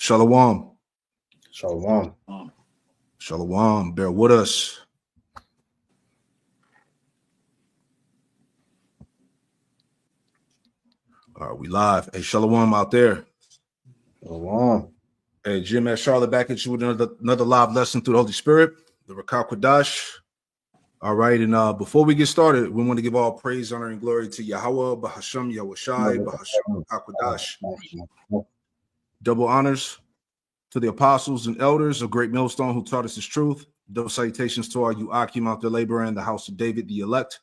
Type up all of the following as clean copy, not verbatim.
Shalom. Shalom. Shalom. Bear with us. All right, we live. Hey, Shalom out there. Shalom. Hey, Jim at Charlotte back at you with another live lesson through the Holy Spirit, the Rakal Kodash. All right, and before we get started, we want to give all praise, honor, and glory to Yahweh, Bahasham, Yahushai, Bahasham, HaKodash. Double honors to the apostles and elders of Great Millstone who taught us this truth. Double salutations to all you Akim out there laboring in the house of David, the elect,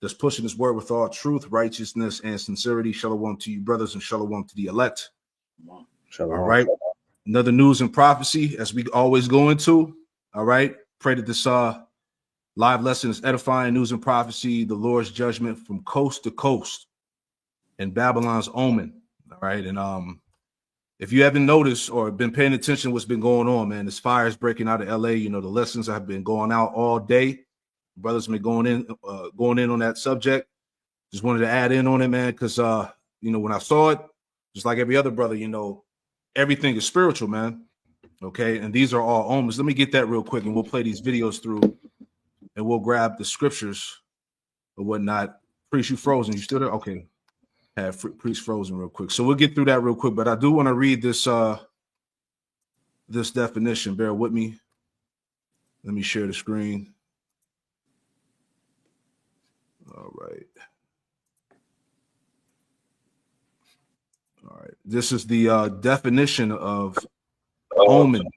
that's pushing his word with all truth, righteousness, and sincerity. Shalom to you, brothers, and shalom to the elect. Shalom. All right. Another news and prophecy, as we always go into. All right. Pray that this live lesson is edifying. News and prophecy, the Lord's judgment from coast to coast, and Babylon's Omen. All right. And if you haven't noticed or been paying attention to what's been going on, man, this fire is breaking out of LA. You know, the lessons have been going out all day. Brothers have been going in on that subject. Just wanted to add in on it, man, because you know, when I saw it, just like every other brother, you know, everything is spiritual, man. Okay, and these are all omens. Let me get that real quick, and we'll play these videos through, and we'll grab the scriptures or whatnot. Priest, you frozen? You still there? Okay. Have Priest frozen real quick, so we'll get through that real quick. But I do want to read this this definition. Bear with me. Let me share the screen. All right. All right. This is the definition of omen.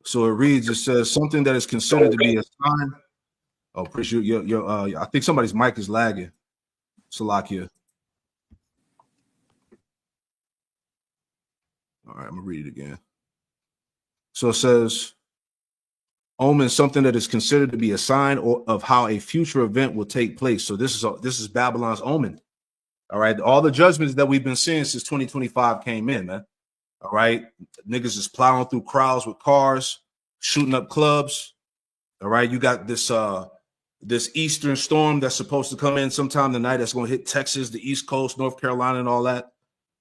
So it reads. It says something that is considered to be a sign. Oh, appreciate your I think somebody's mic is lagging. Salakia. All right, I'm gonna read it again. So it says, omen, something that is considered to be a sign of how a future event will take place. So this is Babylon's omen. All right, all the judgments that we've been seeing since 2025 came in, man. All right, niggas is plowing through crowds with cars, shooting up clubs. All right, you got this this eastern storm that's supposed to come in sometime tonight that's going to hit Texas, the East Coast, North Carolina, and all that,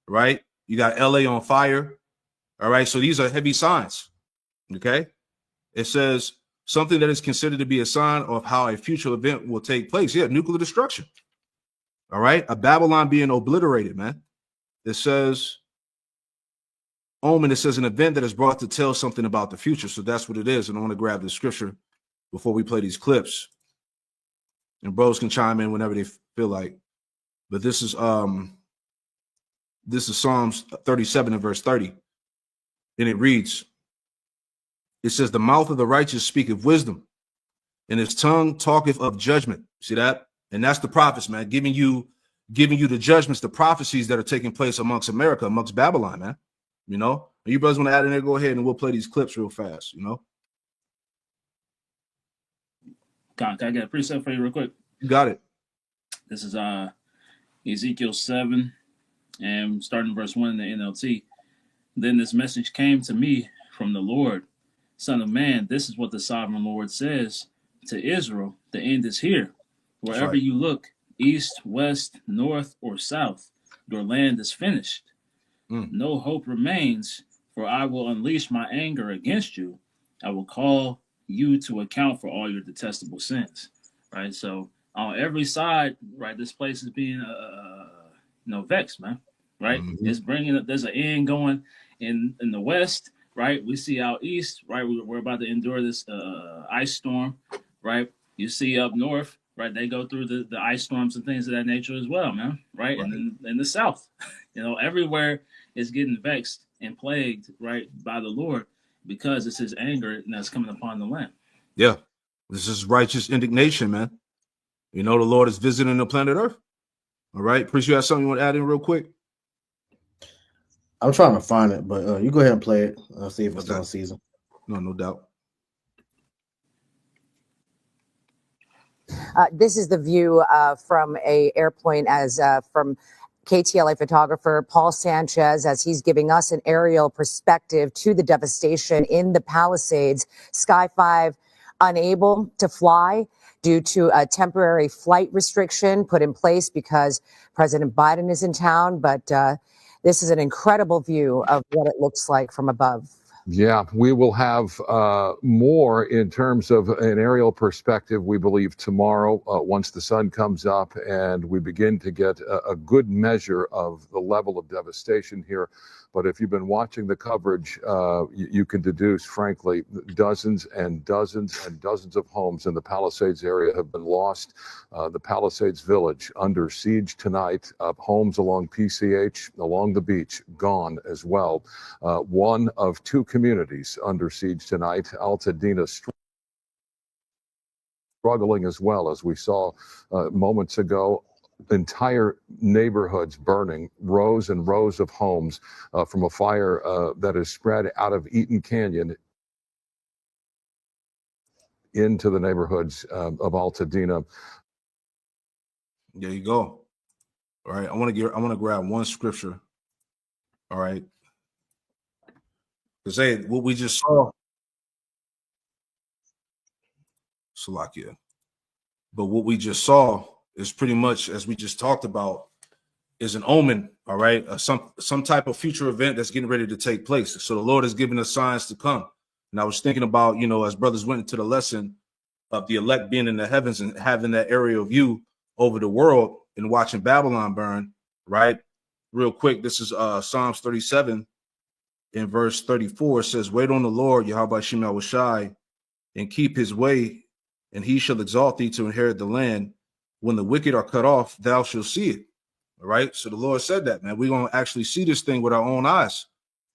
right? You got LA on fire, all right? So these are heavy signs, okay? It says something that is considered to be a sign of how a future event will take place. Yeah, nuclear destruction, all right? A Babylon being obliterated, man. It says, omen, it says an event that is brought to tell something about the future. So that's what it is. And I want to grab the scripture before we play these clips. And bros can chime in whenever they feel like. But this is Psalms 37 and verse 30. And it reads, it says, the mouth of the righteous speaketh wisdom, and his tongue talketh of judgment. See that? And that's the prophets, man, giving you the judgments, the prophecies that are taking place amongst America, amongst Babylon, man. You know, and you brothers want to add in there, go ahead and we'll play these clips real fast, you know. Can I get a precept for you real quick? You got it. This is Ezekiel 7, and starting verse 1 in the NLT. Then this message came to me from the Lord, Son of man, this is what the sovereign Lord says to Israel. The end is here. Wherever you look, east, west, north, or south, your land is finished. No hope remains, for I will unleash my anger against you. I will call you to account for all your detestable sins. Right? So on every side, right, this place is being vexed, man. Right? It's bringing there's an end going in the west, right? We see out east, right? We're about to endure this ice storm, right? You see up north, right? They go through the ice storms and things of that nature as well, man. Right? And then in the south, you know, everywhere is getting vexed and plagued, right, by the Lord, because it's his anger that's coming upon the land. Yeah. This is righteous indignation, man. You know, the Lord is visiting the planet Earth. All right. Priest, you have something you want to add in real quick? I'm trying to find it, but you go ahead and play it. I'll see if it's on season. No doubt. This is the view from a airplane from KTLA photographer Paul Sanchez as he's giving us an aerial perspective to the devastation in the Palisades. Sky 5 unable to fly due to a temporary flight restriction put in place because President Biden is in town. But this is an incredible view of what it looks like from above. Yeah, we will have more in terms of an aerial perspective, we believe, tomorrow once the sun comes up and we begin to get a good measure of the level of devastation here. But if you've been watching the coverage, you can deduce, frankly, dozens and dozens and dozens of homes in the Palisades area have been lost. The Palisades Village under siege tonight. Homes along PCH, along the beach, gone as well. One of two communities under siege tonight. Altadena struggling as well, as we saw moments ago. Entire neighborhoods burning, rows and rows of homes from a fire that is spread out of Eaton Canyon into the neighborhoods of Altadena. There you go. All right. I want to grab one scripture. All right. Because hey, what we just saw, Salakia. But what we just saw is pretty much, as we just talked about, is an omen, all right? Some type of future event that's getting ready to take place. So the Lord has given us signs to come. And I was thinking about, as brothers went into the lesson of the elect being in the heavens and having that aerial view over the world and watching Babylon burn, right? Real quick, this is Psalms 37 in verse 34. It says, wait on the Lord, Yahweh Shem Yahushai, and keep his way, and he shall exalt thee to inherit the land. When the wicked are cut off, thou shalt see it. All right. So the Lord said that, man. We're going to actually see this thing with our own eyes.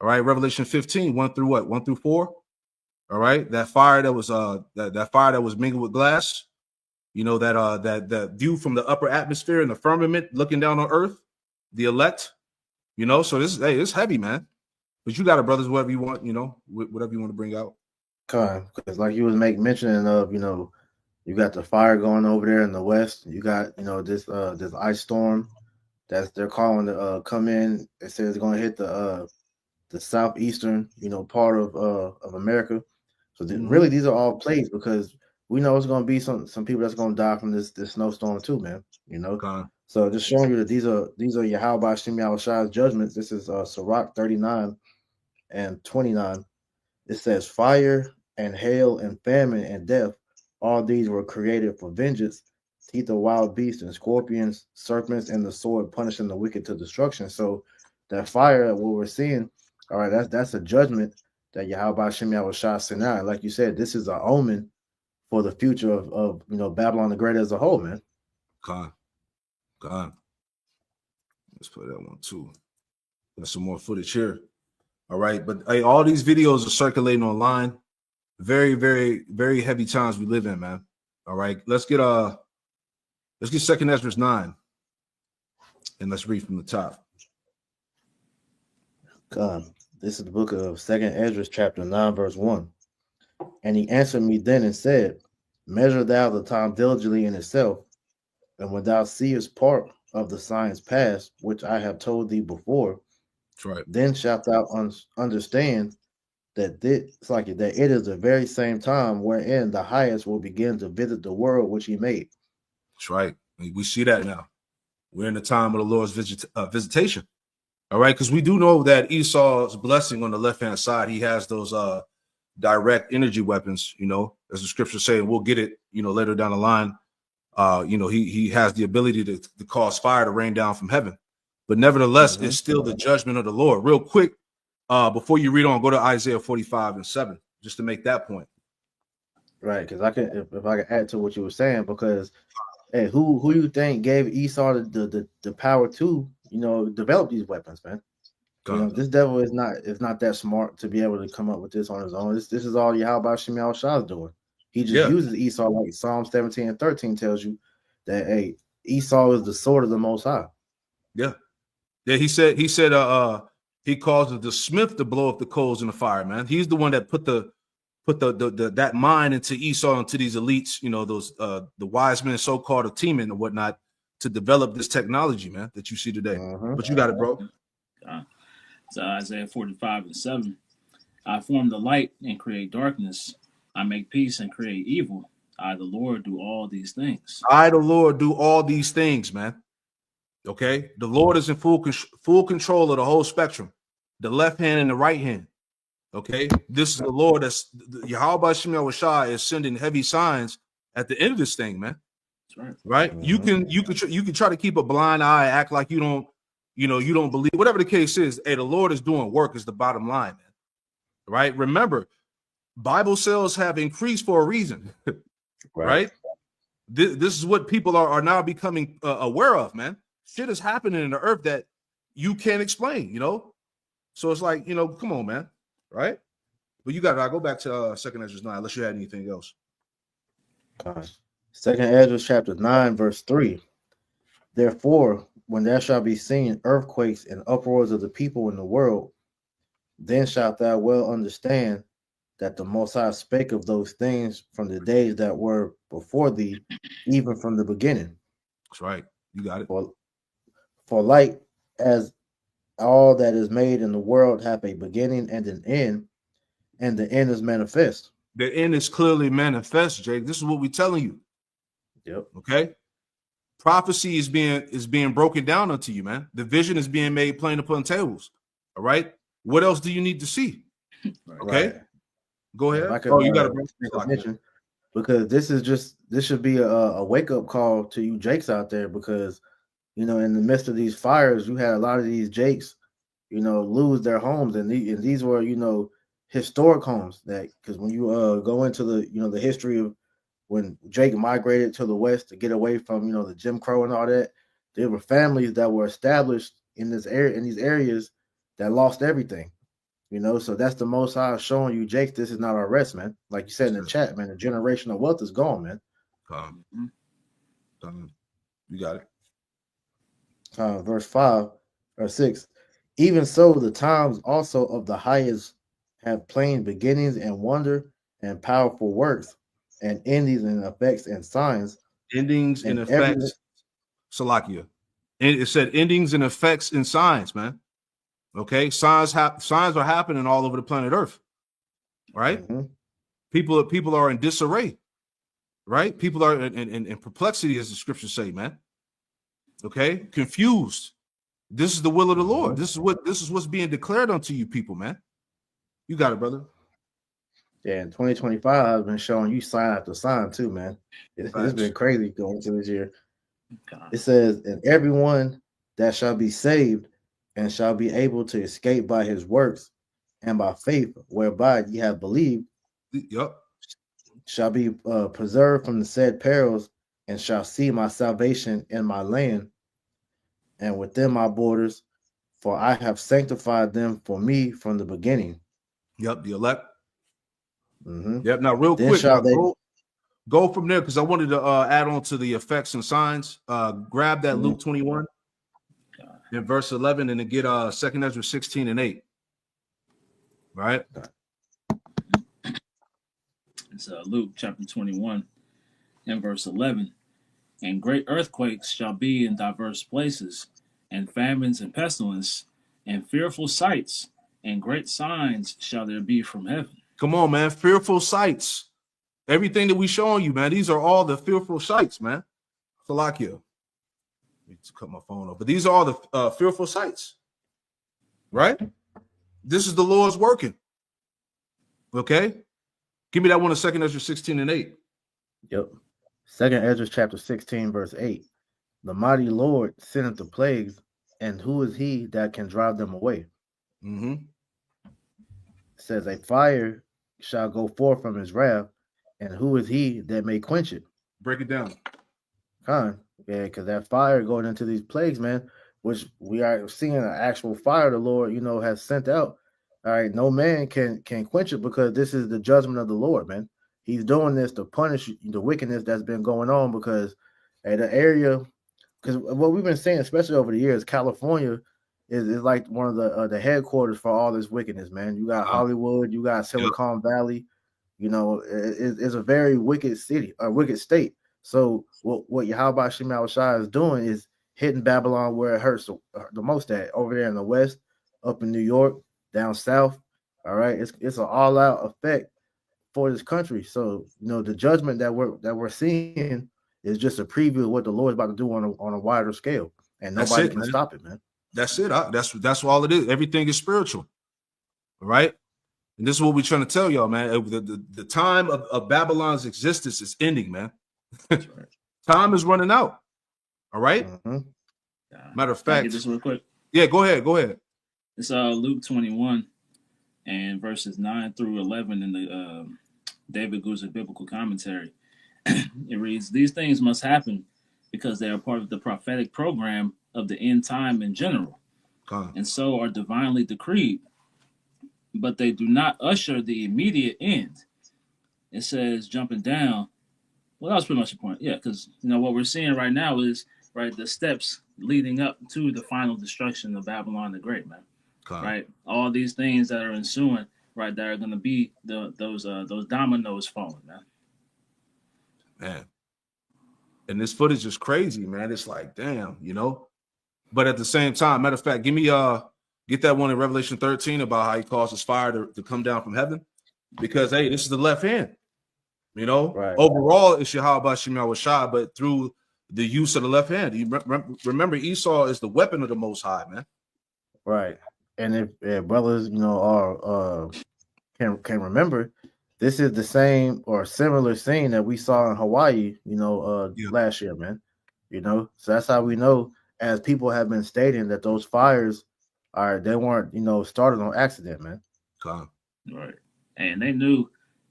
All right. Revelation 15, 1 through what? 1 through 4. All right. That fire that was that fire that was mingled with glass, that view from the upper atmosphere and the firmament looking down on earth, the elect, so this is it's heavy, man. But you got it, brothers, whatever you want, whatever you want to bring out. Because like you was mentioning of, you got the fire going over there in the west. You got, this ice storm that they're calling to come in. It says it's going to hit the southeastern, part of America. So really, these are all plagues because we know it's going to be some people that's going to die from this snowstorm too, man. So just showing you that these are Yahweh Shem Yahushai's judgments. This is Sirach 39 and 29. It says fire and hail and famine and death. All these were created for vengeance. Teeth of wild beasts and scorpions, serpents, and the sword punishing the wicked to destruction. So that fire, what we're seeing, all right, that's a judgment that Yahweh Shem Yahushai sent out. Like you said, this is an omen for the future of Babylon the Great as a whole, man. God. Let's play that one too. Got some more footage here. All right, but hey, all these videos are circulating online. Very, very, very heavy times we live in, man. All right, let's get 2nd Ezra 9, and let's read from the top. This is the book of 2nd Ezra, chapter 9, verse 1. And he answered me then and said, measure thou the time diligently in itself, and when thou seest part of the signs past, which I have told thee before, that's right, then shalt thou understand that it is the very same time wherein the highest will begin to visit the world which he made. That's right. We see that now. We're in the time of the Lord's visitation. All right, because we do know that Esau's blessing on the left-hand side, he has those direct energy weapons, as the scriptures say, and we'll get it, later down the line. He has the ability to cause fire to rain down from heaven. But nevertheless, it's still the judgment of the Lord. Real quick, before you read on, go to Isaiah 45 and 7, just to make that point. Right, because if I can add to what you were saying, because hey, who you think gave Esau the power to develop these weapons, man? This devil is not that smart to be able to come up with this on his own. This is all Yahweh Shem Yahushai doing. He just uses Esau, like Psalm 17 and 13 tells you that hey, Esau is the sword of the Most High. Yeah. He said he causes the smith to blow up the coals in the fire, man. He's the one that put that mind into Esau, into these elites, those the wise men, so-called of Teman and whatnot, to develop this technology, man, that you see today. But you got it, bro. So Isaiah 45 and 7. I form the light and create darkness. I make peace and create evil. I, the Lord, do all these things. I, the Lord, do all these things, man. Okay, the Lord is in full control of the whole spectrum, the left hand and the right hand. Okay, this is the Lord that's Yahweh Shemel Rashai is sending heavy signs at the end of this thing, man. That's right. Right? Mhm. You can try to keep a blind eye, act like you don't believe, whatever the case is. Hey, the Lord is doing work is the bottom line, man. Right? Remember, Bible sales have increased for a reason. Right? This is what people are now becoming aware of, man. Shit is happening in the earth that you can't explain, So it's like, come on, man. Right? But you got to go back to Second Ezra 9, unless you had anything else. Second Ezra chapter 9, verse 3. Therefore, when there shall be seen earthquakes and uproars of the people in the world, then shalt thou well understand that the Most High spake of those things from the days that were before thee, even from the beginning. That's right. You got it. For like as all that is made in the world hath a beginning and an end, and the end is manifest. The end is clearly manifest, Jake. This is what we're telling you. Yep. Okay. Prophecy is being broken down unto you, man. The vision is being made plain upon tables. All right. What else do you need to see? Okay. Right. Go ahead. If I could, You got make a mention, because this should be a wake up call to you Jakes out there, because in the midst of these fires, you had a lot of these Jakes, lose their homes, and these were historic homes, that because when you go into the history of when Jake migrated to the West to get away from the Jim Crow and all that, there were families that were established in these areas that lost everything. So that's the Most High showing you, Jake, this is not our rest, man. Like you said in the chat, man, the generational wealth is gone, man. You got it. Verse 5 or 6. Even so, the times also of the highest have plain beginnings and wonder and powerful works and endings and effects and signs. Endings and effects. Salakia. It said endings and effects and signs, man. Okay. Signs are happening all over the planet Earth. Right? Mm-hmm. People are in disarray. Right? People are in perplexity, as the scriptures say, man. Okay, confused. This is the will of the Lord. This is what's being declared unto you, people, man. You got it, brother. Yeah, and 2025 has been showing you sign after sign too, man. It's been crazy going into this year. It says, and everyone that shall be saved and shall be able to escape by his works and by faith whereby ye have believed, shall be preserved from the said perils, and shall see my salvation in my land and within my borders, for I have sanctified them for me from the beginning. Yep, the elect. Mm-hmm. Yep. Now, real then quick, go from there, because I wanted to add on to the effects and signs. Grab that Luke 21 in verse 11, and then get 2 Ezra 16 and 8. Right. It's Luke chapter 21 and verse 11. And great earthquakes shall be in diverse places, and famines and pestilence, and fearful sights, and great signs shall there be from heaven. Come on, man. Fearful sights. Everything that we showing you, man, these are all the fearful sights, man. Salakia. Let me cut my phone off. But these are all the fearful sights. Right? This is the Lord's working. Okay? Give me that one in 2 Ezra 16 and 8. Yep. 2 Ezra chapter 16, verse 8. The mighty Lord sendeth the plagues, and who is he that can drive them away? Mm-hmm. It says, a fire shall go forth from his wrath, and who is he that may quench it? Break it down. Yeah, because that fire going into these plagues, man, which we are seeing an actual fire the Lord, has sent out. All right, no man can quench it, because this is the judgment of the Lord, man. He's doing this to punish the wickedness that's been going on, because the area, because what we've been saying, especially over the years, California is like one of the headquarters for all this wickedness, man. You got Hollywood, you got Silicon Valley, it's a very wicked city, a wicked state. So what Yahweh Shema Shai is doing is hitting Babylon where it hurts the most, at over there in the West, up in New York, down south. All right, it's an all-out effect for this country. So the judgment that we're seeing is just a preview of what the Lord's about to do on a wider scale, and That's nobody it, can man. stop it, man. That's it. That's all it is. Everything is spiritual, right? And this is what we're trying to tell y'all, man. The time of Babylon's existence is ending, man. That's right. Time is running out. All right. Mm-hmm. Matter of Can I get fact, this real quick? yeah, go ahead. It's Luke 21 and verses 9 through 11 in the David Guzik Biblical Commentary. It reads, "These things must happen because they are part of the prophetic program of the end time in general, and so are divinely decreed, but they do not usher the immediate end." It says, jumping down, well, that was pretty much the point. Yeah, because what we're seeing right now is the steps leading up to the final destruction of Babylon the Great, man. Right, all these things that are ensuing, right, that are going to be those dominoes falling, Man. And this footage is crazy, man. It's like, damn, But at the same time, matter of fact, get that one in Revelation 13 about how he causes fire to come down from heaven. Because hey, this is the left hand. Right. Overall, it's Yahweh Shemel Washai, but through the use of the left hand. You remember Esau is the weapon of the Most High, man. Right. And if brothers, are can remember, this is the same or similar scene that we saw in Hawaii, last year, man. So that's how we know, as people have been stating, that those fires they weren't, started on accident, man. Right. And they knew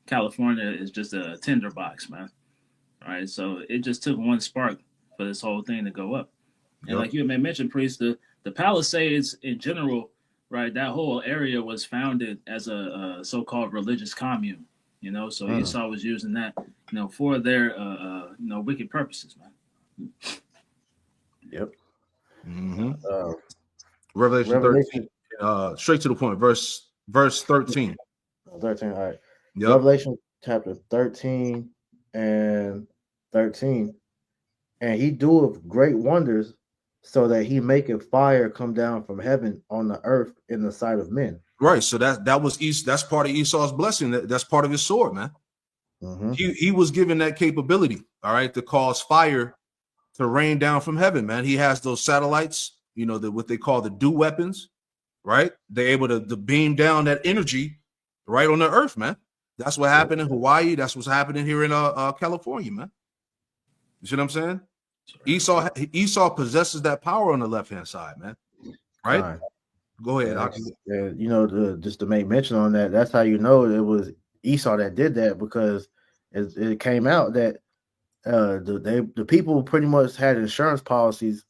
California is just a tinderbox, man. Right. So it just took one spark for this whole thing to go up. And like you mentioned, Priest, the Palisades in general, right, that whole area was founded as a so-called religious commune, so Esau was using that, for their, wicked purposes, man. Yep. Mm-hmm. Revelation 13, straight to the point, verse 13. 13, all right. Yep. Revelation chapter 13 and 13. And he doeth great wonders, so that he maketh fire come down from heaven on the earth in the sight of men. Right. So that's part of Esau's blessing. That's part of his sword, man. Mm-hmm. He was given that capability, all right, to cause fire to rain down from heaven, man. He has those satellites, what they call the dew weapons, right? They're able to beam down that energy right on the earth, man. That's what happened in Hawaii. That's what's happening here in California, man. You see what I'm saying? Esau possesses that power on the left-hand side, man. Right? Go ahead. Just to make mention on that, that's how you know it was Esau that did that, because it came out that the people pretty much had insurance policies,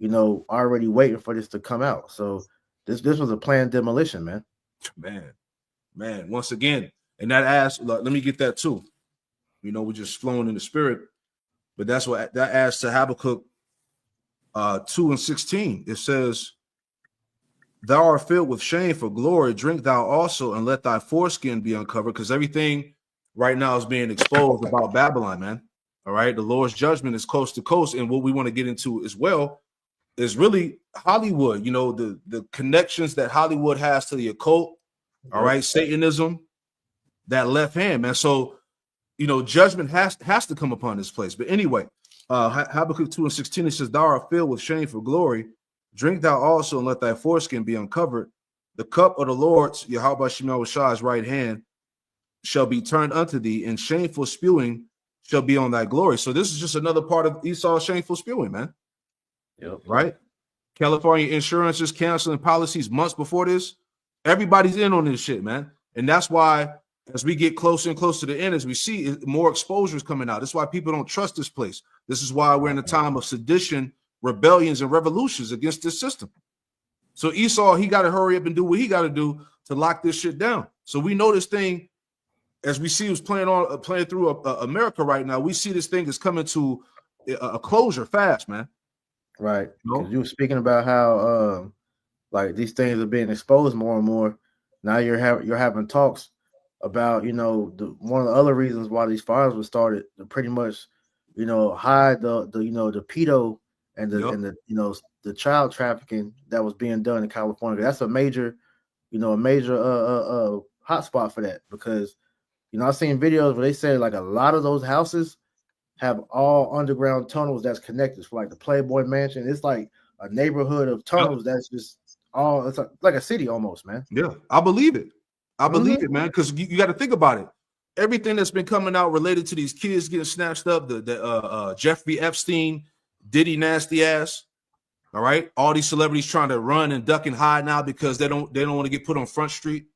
already waiting for this to come out. So this was a planned demolition, man. Man. Once again, and that adds. Let me get that too. We're just flowing in the spirit, but that's what that adds to Habakkuk 2:16. It says, "Thou art filled with shame for glory. Drink thou also, and let thy foreskin be uncovered." Because everything right now is being exposed about Babylon, man. All right, the Lord's judgment is coast to coast, and what we want to get into as well is really Hollywood. The connections that Hollywood has to the occult. All right, Satanism, that left hand, man. So, judgment has to come upon this place. But anyway, Habakkuk 2:16, it says, "Thou art filled with shame for glory. Drink thou also, and let thy foreskin be uncovered. The cup of the Lord's, Yahweh Shemel Washai's right hand, shall be turned unto thee, and shameful spewing shall be on thy glory." So this is just another part of Esau's shameful spewing, man. Yep. Right? California insurance is canceling policies months before this. Everybody's in on this shit, man. And that's why, as we get closer and closer to the end, as we see more exposures coming out, that's why people don't trust this place. This is why we're in a time of sedition, rebellions, and revolutions against this system. So Esau, he got to hurry up and do what he got to do to lock this shit down. So we know this thing, as we see who's playing through America right now, we see this thing is coming to a closure fast, man. Right. Because you were speaking about how like these things are being exposed more and more. Now you're having talks about, one of the other reasons why these fires were started to pretty much, hide the pedo and the child trafficking that was being done in California. That's a major hotspot for that, because You know, I've seen videos where they say like a lot of those houses have all underground tunnels that's connected. For like the Playboy Mansion, it's like a neighborhood of tunnels that's just all. It's like a city almost, man. Yeah, I believe it. I believe Mhm. it, man. Because you got to think about it. Everything that's been coming out related to these kids getting snatched up, the Jeffrey Epstein, Diddy nasty ass. All right, all these celebrities trying to run and duck and hide now because they don't want to get put on Front Street.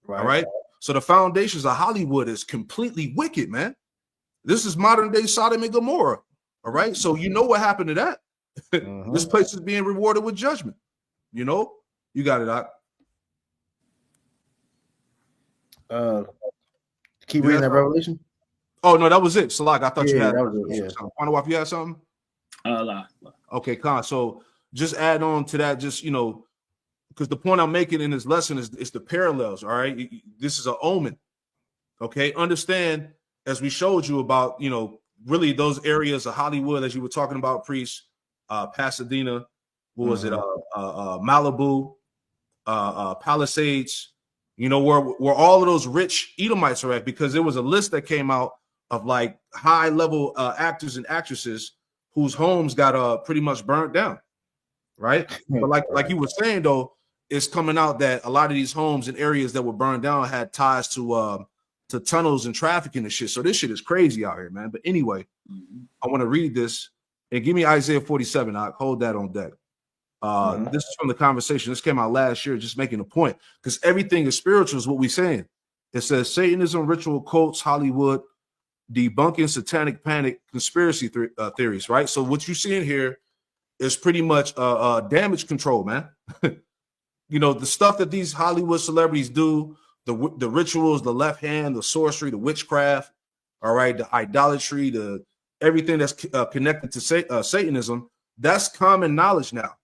Right. All right. So the foundations of Hollywood is completely wicked, man. This is modern day Sodom and Gomorrah. All right. So you know what happened to that. This place is being rewarded with judgment. You know, you got it, Doc. Keep reading that Revelation. Oh no, that was it. Salak, I thought you had. That was it. Final wife, you had something. Okay, Con. So just add on to that, just because the point I'm making in this lesson is the parallels. All right, this is an omen. Okay, understand as we showed you about really those areas of Hollywood as you were talking about, Priest, Pasadena, what was it, Malibu, Palisades. Where all of those rich Edomites are at, because there was a list that came out of like high level actors and actresses whose homes got pretty much burnt down, right? But like you were saying though, it's coming out that a lot of these homes and areas that were burned down had ties to tunnels and trafficking and shit. So this shit is crazy out here, man. But anyway, I want to read this and give me Isaiah 47. I'll hold that on deck. This is from the conversation. This came out last year, just making a point, because everything is spiritual is what we're saying. It says Satanism, ritual cults, Hollywood, debunking satanic panic, conspiracy theories, right? So what you're seeing here is pretty much damage control, man. The stuff that these Hollywood celebrities do, the rituals, the left hand, the sorcery, the witchcraft, all right, the idolatry, the everything that's connected to Satanism, that's common knowledge now.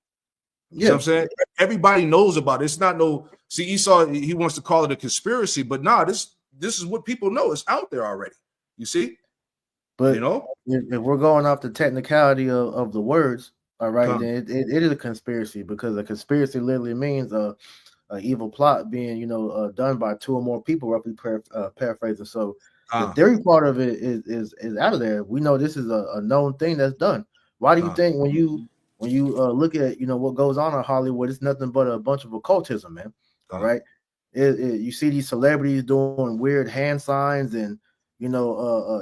You know what I'm saying? Everybody knows about it. It's not see, Esau, he wants to call it a conspiracy, but this is what people know. It's out there already. You see? But if we're going off the technicality of the words, all right, then it is a conspiracy, because a conspiracy literally means an evil plot being, done by two or more people, roughly paraphrasing. So the theory part of it is out of there. We know this is a known thing that's done. Why do you think when you look at what goes on in Hollywood, it's nothing but a bunch of occultism, man? All right, you see these celebrities doing weird hand signs and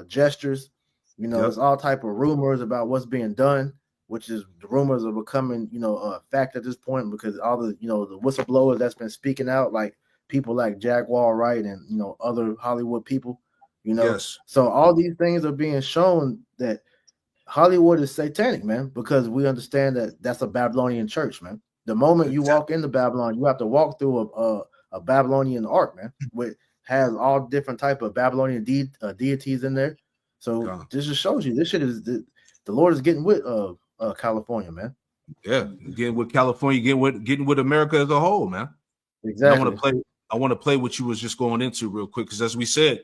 gestures. There's all type of rumors about what's being done, which is the rumors are becoming a fact at this point, because all the the whistleblowers that's been speaking out, like people like Jaguar Wright and other Hollywood people. So all these things are being shown that Hollywood is satanic, man, because we understand that that's a Babylonian church, man. The moment you walk into Babylon, you have to walk through a Babylonian ark, man, which has all different type of Babylonian deities in there. So this just shows you this shit is the Lord is getting with California, man. Yeah, getting with California, getting with America as a whole, man. Exactly. I want to play what you was just going into real quick, because as we said,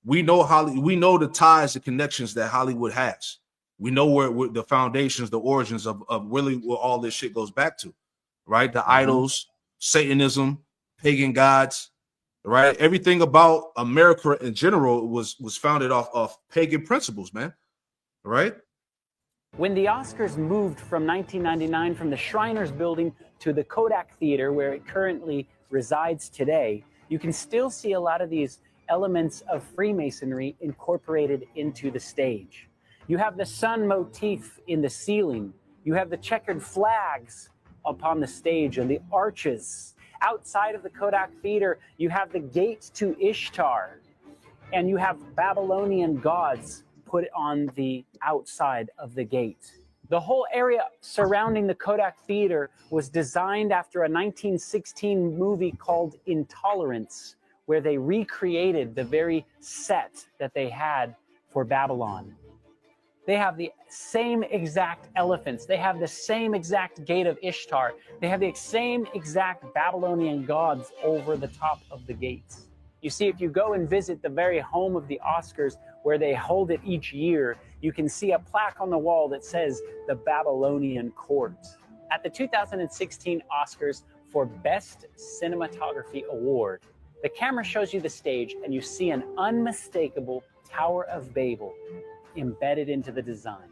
we know the ties, the connections that Hollywood has. We know where the foundations, the origins of really where all this shit goes back to, right? The idols, Satanism, pagan gods, right? Everything about America in general was founded off of pagan principles, man. Right? When the Oscars moved from 1999 from the Shriners Building to the Kodak Theater, where it currently resides today, you can still see a lot of these elements of Freemasonry incorporated into the stage. You have the sun motif in the ceiling. You have the checkered flags upon the stage and the arches. Outside of the Kodak Theater, you have the gate to Ishtar, and you have Babylonian gods put on the outside of the gate. The whole area surrounding the Kodak Theater was designed after a 1916 movie called Intolerance, where they recreated the very set that they had for Babylon. They have the same exact elephants. They have the same exact gate of Ishtar. They have the same exact Babylonian gods over the top of the gates. You see, if you go and visit the very home of the Oscars, where they hold it each year, you can see a plaque on the wall that says the Babylonian Court. At the 2016 Oscars for Best Cinematography Award, The camera shows you the stage, and you see an unmistakable Tower of Babel embedded into the design.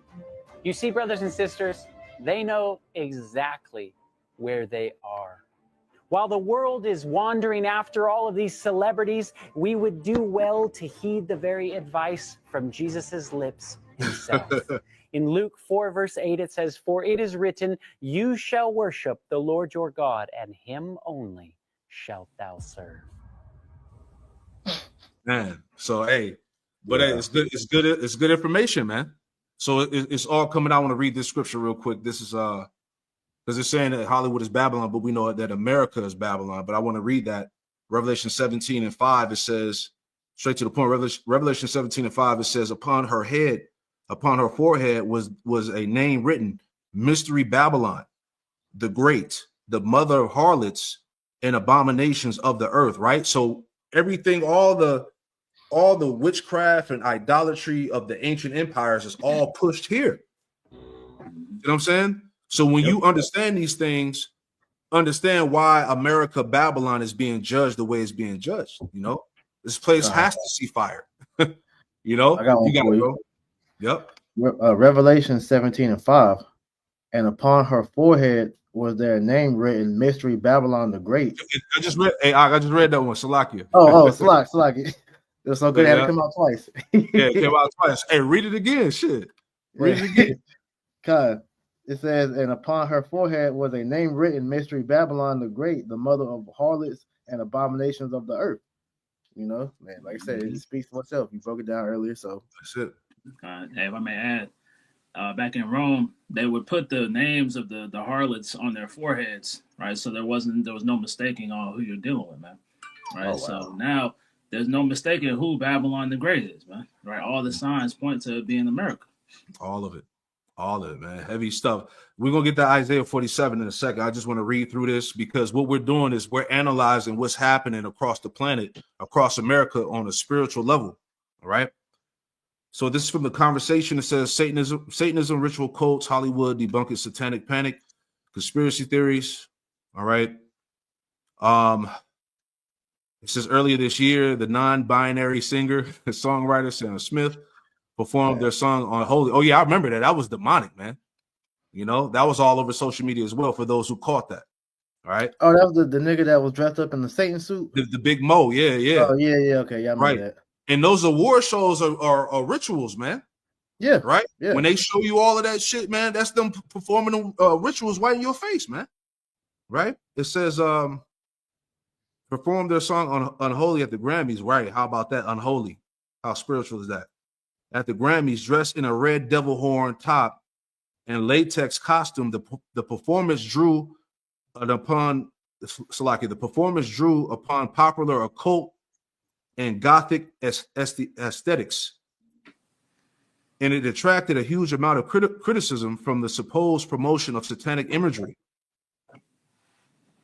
You see, brothers and sisters, they know exactly where they are. While the world is wandering after all of these celebrities, we would do well to heed the very advice from Jesus's lips himself. In Luke 4, verse 8, it says, "For it is written, you shall worship the Lord your God, and him only shalt thou serve." Man, so hey, but Yeah. it's good. It's good information, man. So it's all coming. I want to read this scripture real quick. This is because it's saying that Hollywood is Babylon, but we know that America is Babylon. But I want to read that Revelation 17:5. It says straight to the point. Revelation 17:5. It says, upon her forehead was a name written, Mystery Babylon, the Great, the mother of harlots and abominations of the earth. Right. So everything, all the witchcraft and idolatry of the ancient empires is all pushed here. You know what I'm saying? So when you understand these things, understand why America, Babylon is being judged the way it's being judged. You know, this place has to see fire. You know, I got one you got for it, you. bro. Yep. Revelation 17:5. And upon her forehead was there a name written, Mystery Babylon the Great. I just read. Hey, I just read that one. Salakia. Slack. It was so good. It had to come out twice. Yeah, it came out twice. Hey, read it again. Shit. Read it again. God, it says, and upon her forehead was a name written, Mystery Babylon the Great, the mother of harlots and abominations of the earth. You know, man, like I said, it speaks for itself. You broke it down earlier, so that's it. Hey, if I may add, back in Rome, they would put the names of the harlots on their foreheads, right? So there was no mistaking on who you're dealing with, man. Right. Oh, wow. So now there's no mistaking who Babylon the Great is, man. Right. All the signs point to it being America. All of it, man. Heavy stuff. We're gonna get to Isaiah 47 in a second. I just want to read through this because what we're doing is we're analyzing what's happening across the planet, across America on a spiritual level. All right. So this is from the conversation. It says Satanism, ritual cults, Hollywood debunking satanic panic, conspiracy theories. All right. It says earlier this year, the non-binary singer and songwriter Sam Smith performed their song on Holy. Oh yeah, I remember that. That was demonic, man. You know, that was all over social media as well for those who caught that. All right. Oh, that was the nigga that was dressed up in the Satan suit. The big Mo, yeah. Oh yeah, okay, yeah, I remember that. And those award shows are rituals, man. Yeah, right. Yeah. When they show you all of that shit, man, that's them performing rituals right in your face, man. Right. It says perform their song on Unholy at the Grammys. Right. How about that? Unholy. How spiritual is that? At the Grammys, dressed in a red devil horn top and latex costume, the performance drew upon popular occult and gothic aesthetics, and it attracted a huge amount of criticism from the supposed promotion of satanic imagery.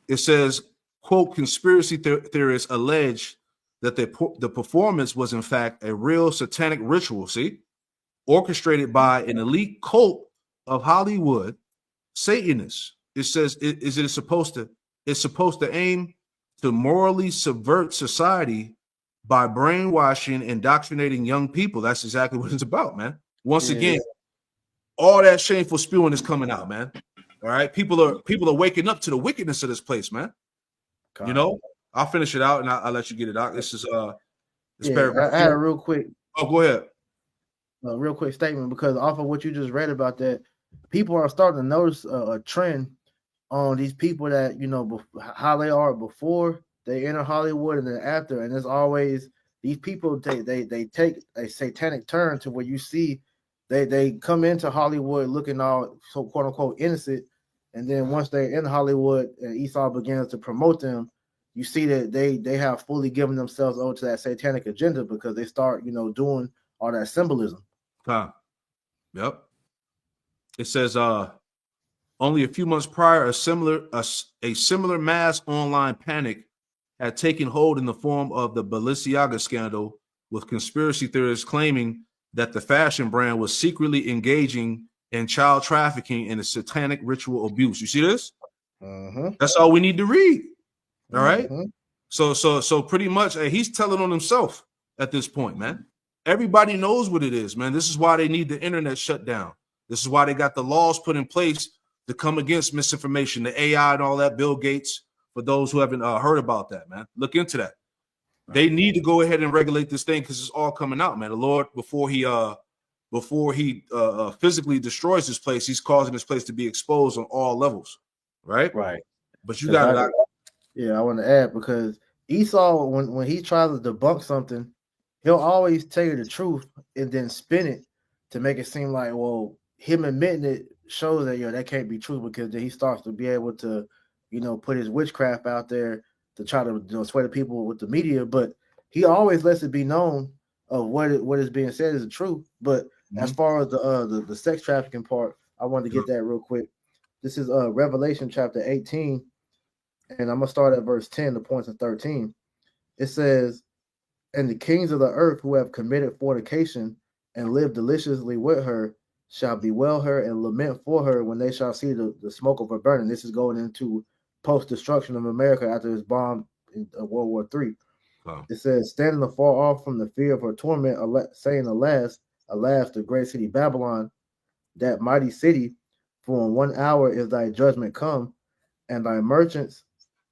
It says, quote, conspiracy theorists allege that the performance was in fact a real satanic ritual, orchestrated by an elite cult of Hollywood Satanists. It says it's supposed to aim to morally subvert society by brainwashing, indoctrinating young people. That's exactly what it's about, man. Once again, all that shameful spewing is coming out, man. All right, people are waking up to the wickedness of this place, man. God. You know, I'll finish it out and I'll let you get it out. This is paragraph. I had a real quick. Oh, go ahead. A real quick statement, because off of what you just read about that, people are starting to notice a trend on these people that, you know, how they are before they enter Hollywood and then after, and it's always these people they take a satanic turn to where you see they come into Hollywood looking all so quote unquote innocent, and then once they're in Hollywood and Esau begins to promote them, you see that they have fully given themselves over to that satanic agenda because they start, you know, doing all that symbolism. Yep. It says only a few months prior, a similar mass online panic had taken hold in the form of the Balenciaga scandal, with conspiracy theorists claiming that the fashion brand was secretly engaging in child trafficking and a satanic ritual abuse. You see this? Mm-hmm. That's all we need to read. All right. So pretty much, he's telling on himself at this point, man. Everybody knows what it is, man. This is why they need the internet shut down. This is why they got the laws put in place to come against misinformation, the AI and all that. Bill Gates, for those who haven't heard about that, man, look into that. They need to go ahead and regulate this thing because it's all coming out, man. The Lord, before he physically destroys this place, he's causing this place to be exposed on all levels, right? Right. But you got it. Yeah, I want to add, because Esau, when he tries to debunk something, he'll always tell you the truth and then spin it to make it seem like, well, him admitting it shows that that can't be true, because then he starts to be able to, put his witchcraft out there to try to sway the people with the media. But he always lets it be known of what is being said is the truth. But as far as the sex trafficking part, I wanted to get that real quick. This is Revelation chapter 18. And I'm going to start at verse 10, the points of 13. It says, "And the kings of the earth who have committed fornication and lived deliciously with her shall bewail her and lament for her when they shall see the smoke of her burning." This is going into post-destruction of America after it's bombed in World War III. Wow. It says, "Standing afar off from the fear of her torment, saying, Alas, alas, the great city Babylon, that mighty city, for in 1 hour is thy judgment come, and thy merchants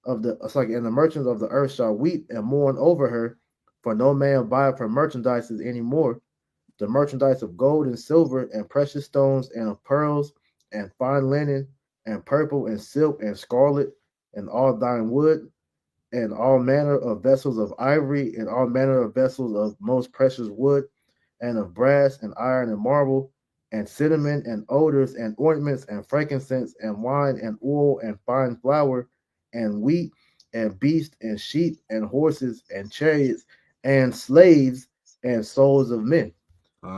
and the merchants of the earth shall weep and mourn over her, for no man buyeth her merchandise any more. The merchandise of gold and silver and precious stones and of pearls and fine linen and purple and silk and scarlet and all thine wood and all manner of vessels of ivory and all manner of vessels of most precious wood and of brass and iron and marble and cinnamon and odors and ointments and frankincense and wine and oil and fine flour and wheat and beasts and sheep and horses and chariots and slaves and souls of men."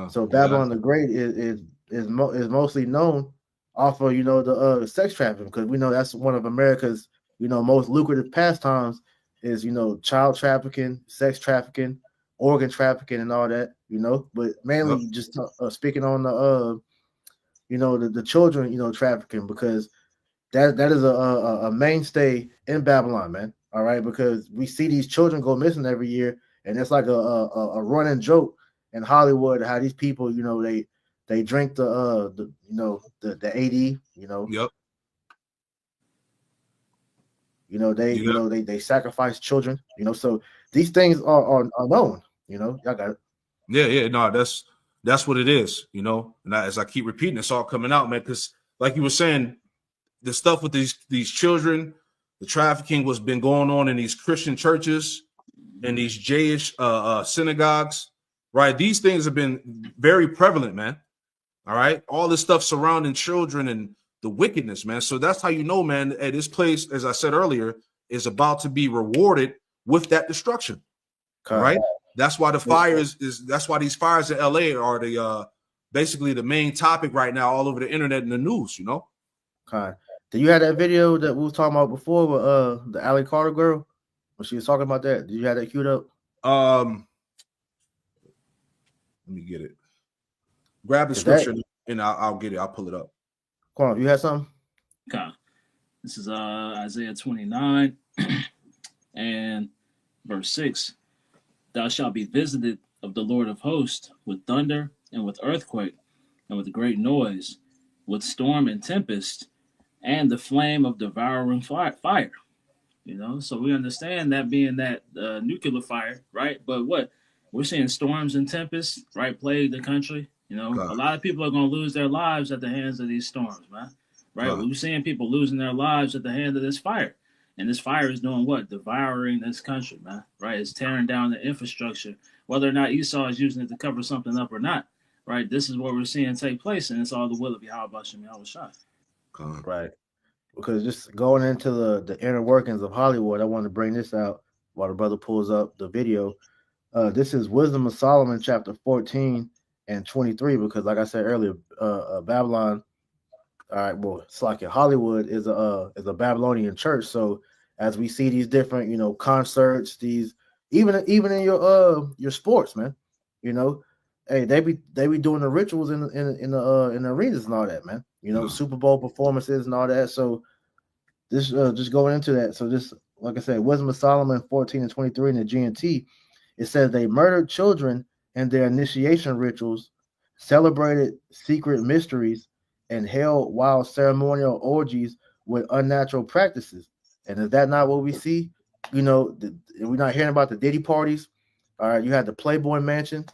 So Babylon the Great is mostly known off of the sex trafficking, because we know that's one of America's most lucrative pastimes is child trafficking, sex trafficking, organ trafficking, and all that. But mainly just speaking on the children trafficking, because that is a mainstay in Babylon, man. All right, because we see these children go missing every year, and it's like a running joke in Hollywood how these people, they drink the AD, Yep. They sacrifice children, so these things are known, y'all got it. Yeah, no, that's what it is, and as I keep repeating, it's all coming out, man, because like you were saying, the stuff with these children, the trafficking was been going on in these Christian churches and these Jewish synagogues, right? These things have been very prevalent, man. All right, all this stuff surrounding children and the wickedness, man. So that's how man, at this place, as I said earlier, is about to be rewarded with that destruction. Right? That's why the fires that's why these fires in LA are the basically the main topic right now all over the internet and the news, Okay. Did you have that video that we was talking about before with the Allie Carter girl when she was talking about that? Did you have that queued up? Let me get it. Grab the scripture and I'll get it. I'll pull it up. Come on, you had something? Okay. This is Isaiah 29 and verse 6. "Thou shalt be visited of the Lord of hosts with thunder and with earthquake and with great noise, with storm and tempest, and the flame of devouring fire." So we understand that being that nuclear fire, right? But what we're seeing, storms and tempests, right, plague the country. A lot of people are going to lose their lives at the hands of these storms, man. Right? We're seeing people losing their lives at the hand of this fire. And this fire is doing what? Devouring this country, man. Right? It's tearing down the infrastructure. Whether or not Esau is using it to cover something up or not, right? This is what we're seeing take place, and it's all the will of Yahweh Shem Yahushua. Right. Because just going into the inner workings of Hollywood, I want to bring this out while the brother pulls up the video. This is Wisdom of Solomon, chapter 14 and 23, because like I said earlier, Babylon, all right, well, it's like Hollywood is a Babylonian church. So as we see these different, concerts, these even in your sports, man, hey, they be doing the rituals in the arenas and all that, man. Super Bowl performances and all that. So this just going into that. So just like I said, Wisdom of Solomon 14 and 23 in the GNT, it says they murdered children in their initiation rituals, celebrated secret mysteries, and held wild ceremonial orgies with unnatural practices. And is that not what we see? You know, we're not hearing about the Diddy parties. All right, you had the Playboy Mansion.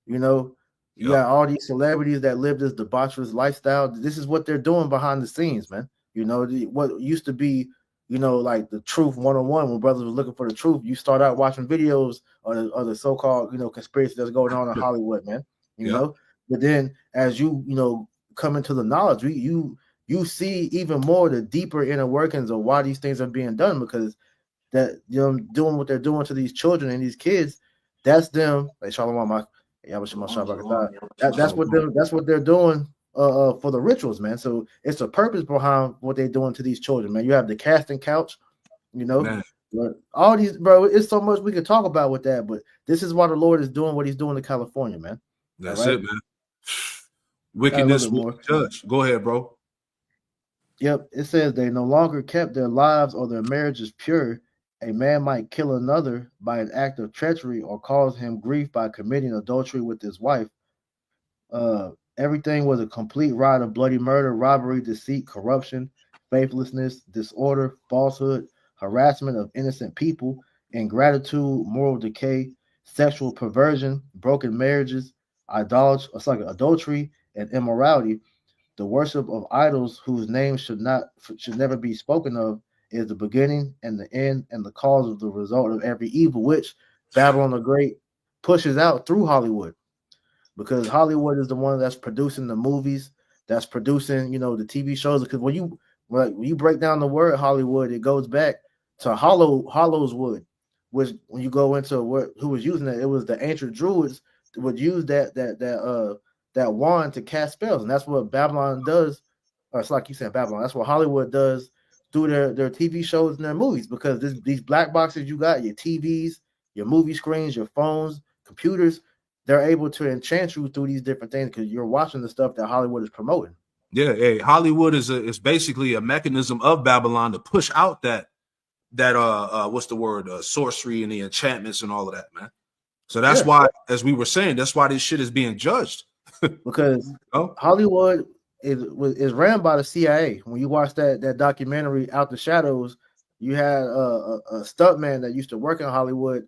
You know, you got all these celebrities that live this debaucherous lifestyle. This is what they're doing behind the scenes, man. You know, what used to be, you know, like the truth 101 when brothers were looking for the truth. You start out watching videos of the so-called, you know, conspiracy that's going on in Hollywood, man. You know, but then as you know, come into the knowledge, you see even more the deeper inner workings of why these things are being done, because that, you know, doing what they're doing to these children and these kids, that's them. Like Shalom, that's what they're doing for the rituals, man. So it's a purpose behind what they're doing to these children, man. You have the casting couch, you know, all these, bro. It's so much we could talk about with that, but this is why the Lord is doing what He's doing in California, man. That's it, man. Wickedness will be judged. Go ahead, bro. Yep, it says they no longer kept their lives or their marriages pure. A man might kill another by an act of treachery or cause him grief by committing adultery with his wife. Everything was a complete riot of bloody murder, robbery, deceit, corruption, faithlessness, disorder, falsehood, harassment of innocent people, ingratitude, moral decay, sexual perversion, broken marriages, adultery, and immorality. The worship of idols whose names should never be spoken of is the beginning and the end and the cause of the result of every evil, which Babylon the Great pushes out through Hollywood, because Hollywood is the one that's producing the movies, that's producing, you know, the TV shows. Because when you break down the word Hollywood, it goes back to Hollow's wood, which when you go into who was using it was the ancient Druids would use that wand to cast spells, and that's what Babylon does. Or it's like you said, Babylon. That's what Hollywood does through their TV shows and their movies, because these black boxes you got, your TVs, your movie screens, your phones, computers, they're able to enchant you through these different things because you're watching the stuff that Hollywood is promoting. Yeah, hey, Hollywood is basically a mechanism of Babylon to push out that what's the word, sorcery and the enchantments and all of that, man. So that's why, as we were saying, that's why this shit is being judged. Because Hollywood is ran by the CIA. When you watch that documentary Out the Shadows, you had a stuntman that used to work in Hollywood.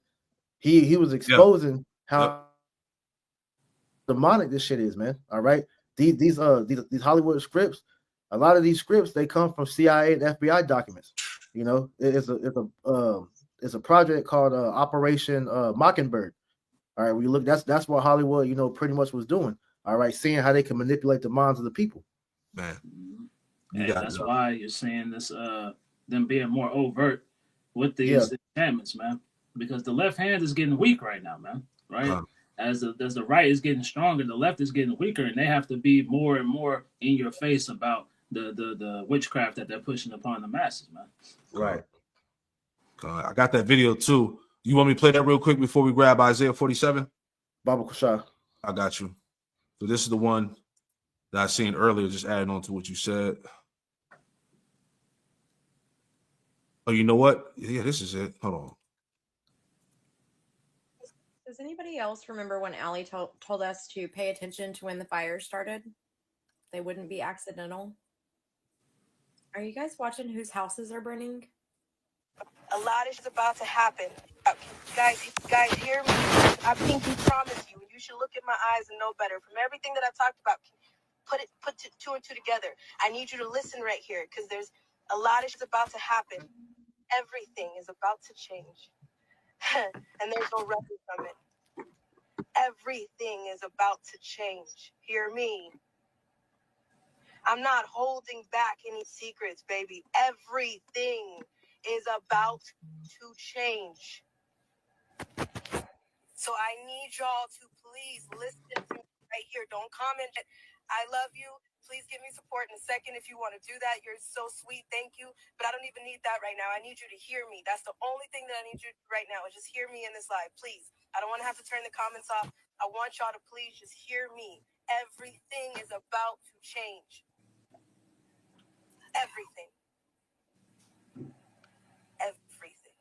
He was exposing how demonic this shit is, man. All right, these Hollywood scripts, a lot of these scripts, they come from CIA and FBI documents. You know, it's a project called Operation Mockingbird. All right, when you look, that's what Hollywood, you know, pretty much was doing. All right, seeing how they can manipulate the minds of the people. Man, and that's why you're seeing this them being more overt with these enchantments, man. Because the left hand is getting weak right now, man. Right? As the right is getting stronger, the left is getting weaker, and they have to be more and more in your face about the witchcraft that they're pushing upon the masses, man. Right. I got that video too. You want me to play that real quick before we grab Isaiah 47? Baba Kusha. I got you. So this is the one that I seen earlier, just adding on to what you said. Oh, you know what? Yeah, this is it. Hold on. Does anybody else remember when Allie told us to pay attention to when the fire started? They wouldn't be accidental. Are you guys watching whose houses are burning? A lot is about to happen. Guys, hear me. I pinky promise you, and you should look in my eyes and know better. From everything that I talked about, put two and two together. I need you to listen right here, because there's a lot is about to happen. Everything is about to change. And there's no running from it. Everything is about to change. Hear me. I'm not holding back any secrets, baby. Everything is about to change. So I need y'all to please listen to me right here. Don't comment. I love you. Please give me support in a second if you want to do that. You're so sweet. Thank you. But I don't even need that right now. I need you to hear me. That's the only thing that I need you to do right now is just hear me in this live, please. I don't want to have to turn the comments off. I want y'all to please just hear me. Everything is about to change. Everything. Everything.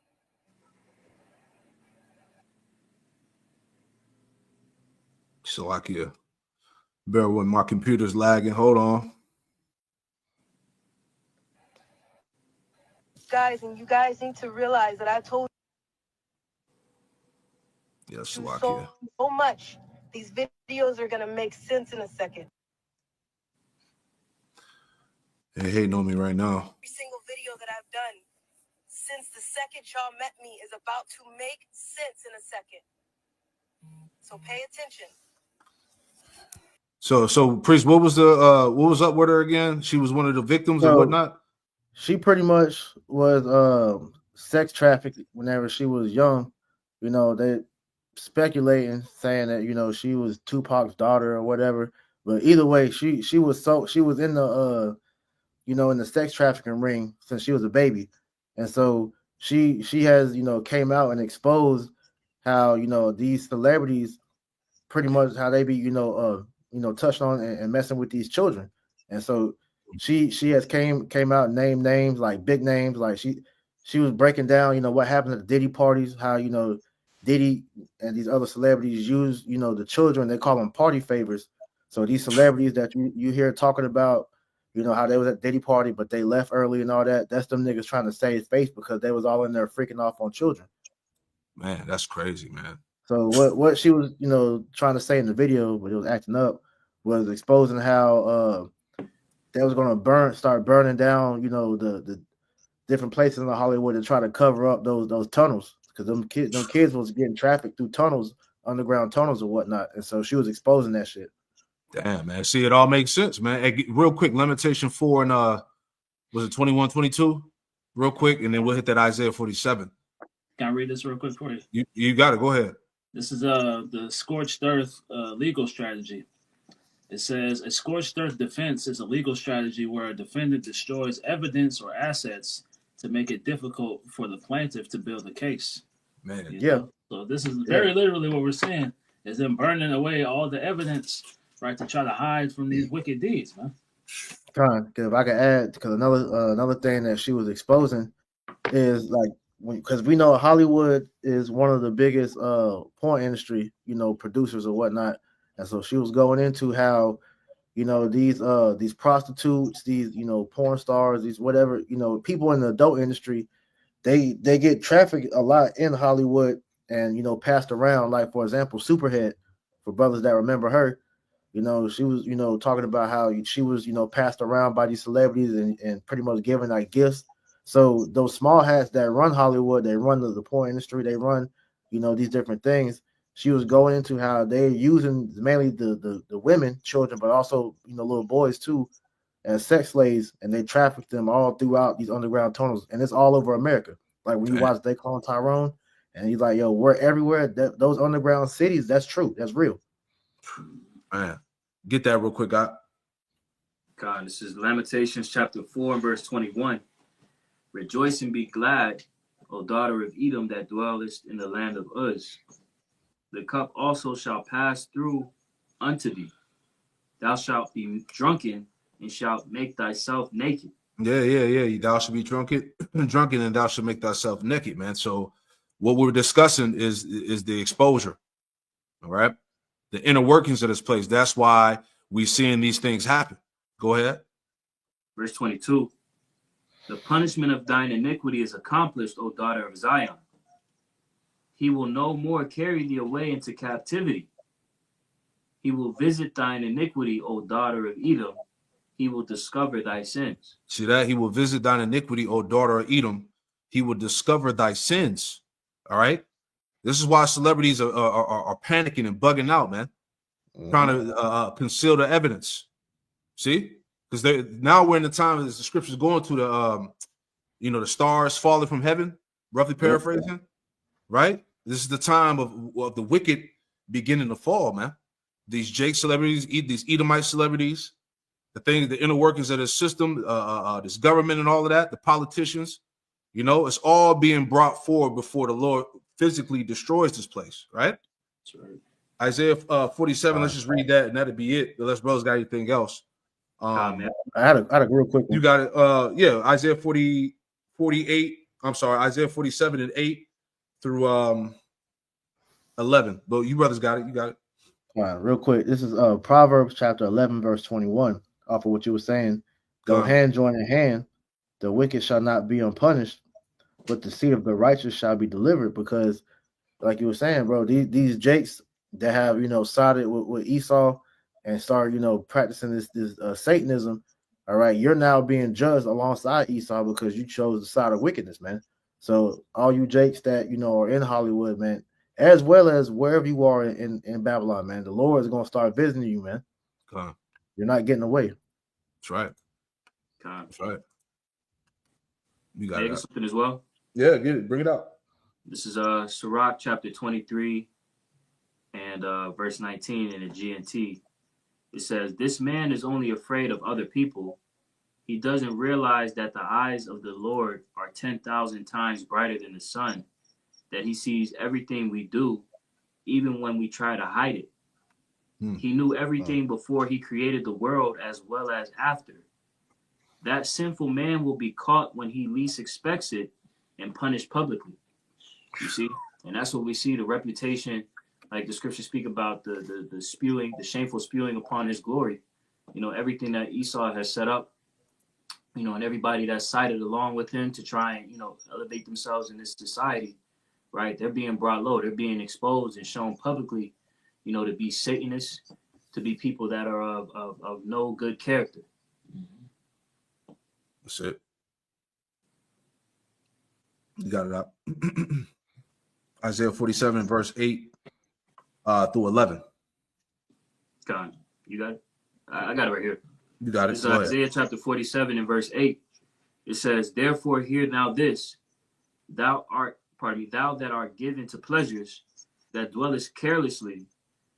Salakia. Bear with my computer's lagging. Hold on. Guys, and you guys need to realize that I told Yes, you Salakia. so much. These videos are gonna make sense in a second. They hating on me right now. Every single video that I've done since the second y'all met me is about to make sense in a second. So pay attention. So Priest, what was up with her again? She was one of the victims or So whatnot. she pretty much was sex trafficked whenever she was young. You know, they speculating saying that, you know, she was Tupac's daughter or whatever. But either way, she was in the you know, in the sex trafficking ring since she was a baby. And so she has, you know, came out and exposed how, you know, these celebrities pretty much how they be, you know, touched on and messing with these children. And so she has came out and named names, like big names, like she was breaking down, you know, what happened at the Diddy parties, how, you know, Diddy and these other celebrities use, you know, the children, they call them party favors. So these celebrities that you hear talking about, you know, how they was at Diddy party, but they left early and all that, that's them niggas trying to save face because they was all in there freaking off on children. Man, that's crazy, man. So what she was, you know, trying to say in the video, but it was acting up, was exposing how they was gonna start burning down, you know, the different places in Hollywood to try to cover up those tunnels because them kids was getting trafficked through tunnels, underground tunnels or whatnot, and so she was exposing that shit. Damn, man. See, it all makes sense, man. Hey, real quick, Lamentation 4 and was it 21, 22? Real quick, and then we'll hit that Isaiah 47. Can I read this real quick for you? You got it. Go ahead. This is the scorched earth legal strategy. It says a scorched earth defense is a legal strategy where a defendant destroys evidence or assets to make it difficult for the plaintiff to build a case. Man, You yeah. know? So this is very literally what we're saying is them burning away all the evidence, right, to try to hide from these wicked deeds, man. Because if I could add, because another thing that she was exposing is like because we know Hollywood is one of the biggest porn industry, you know, producers or whatnot, and so she was going into how, you know, these prostitutes, these, you know, porn stars, these whatever, you know, people in the adult industry, they get trafficked a lot in Hollywood and, you know, passed around. Like, for example, Superhead, for brothers that remember her, you know, she was, you know, talking about how she was, you know, passed around by these celebrities and pretty much given like gifts. So those small hats that run Hollywood, they run the porn industry, they run, you know, these different things. She was going into how they're using mainly the women, children, but also, you know, little boys too, as sex slaves, and they traffic them all throughout these underground tunnels, and it's all over America. Like when you watch They Call Tyrone, and he's like, "Yo, we're everywhere." Those underground cities, that's true, that's real. Man, get that real quick, God. God, this is Lamentations chapter 4 and verse 21. Rejoice and be glad, O daughter of Edom that dwellest in the land of Uz. The cup also shall pass through unto thee. Thou shalt be drunken and shalt make thyself naked. Yeah. Thou shalt be drunken, and thou shalt make thyself naked, man. So what we're discussing is the exposure, all right? The inner workings of this place. That's why we're seeing these things happen. Go ahead. Verse 22. The punishment of thine iniquity is accomplished, O daughter of Zion. He will no more carry thee away into captivity. He will visit thine iniquity, O daughter of Edom. He will discover thy sins. See that? He will visit thine iniquity, O daughter of Edom. He will discover thy sins. All right? This is why celebrities are panicking and bugging out, man. Trying to conceal the evidence. See? Because now we're in the time as the scriptures going to the you know, the stars falling from heaven, roughly paraphrasing, right? This is the time of the wicked beginning to fall, man. These Jake celebrities, these Edomite celebrities, the inner workings of the system, this government and all of that, the politicians, you know, it's all being brought forward before the Lord physically destroys this place, right? That's right. Isaiah 47, let's just read that and that'll be it. Unless brothers got anything else. I had a real quick one. You got it. Yeah, Isaiah 48. I'm sorry, Isaiah 47 and 8 through 11. But you brothers got it. You got it. All right, real quick. This is Proverbs chapter 11, verse 21. Off of what you were saying. Though Con. hand join in hand, the wicked shall not be unpunished, but the seed of the righteous shall be delivered. Because, like you were saying, bro, these Jakes that have sided with Esau and start practicing this Satanism. All right, you're now being judged alongside Esau because you chose the side of wickedness, man. So all you Jakes that are in Hollywood, man, as well as wherever you are in Babylon, man, the Lord is gonna start visiting you, man. Con. You're not getting away. That's right. God. That's right. You got Hey, I it. got Out. something as well. Yeah, get it. Bring it out. This is Sirach chapter 23 and verse 19 in the GNT. It says, "This man is only afraid of other people. He doesn't realize that the eyes of the Lord are 10,000 times brighter than the sun, that he sees everything we do, even when we try to hide it. He knew everything before he created the world as well as after. That sinful man will be caught when he least expects it and punished publicly." You see? And that's what we see, the reputation, like the scriptures speak about the spewing, the shameful spewing upon his glory. Everything that Esau has set up, and everybody that's sided along with him to try and, elevate themselves in this society, right? They're being brought low. They're being exposed and shown publicly, to be Satanists, to be people that are of no good character. That's it. You got it out. Isaiah 47, verse 8 through 11. God, you got it? I got it right here. You got it. This is Isaiah chapter 47 and verse 8. It says, "Therefore hear now this, thou that art given to pleasures, that dwellest carelessly,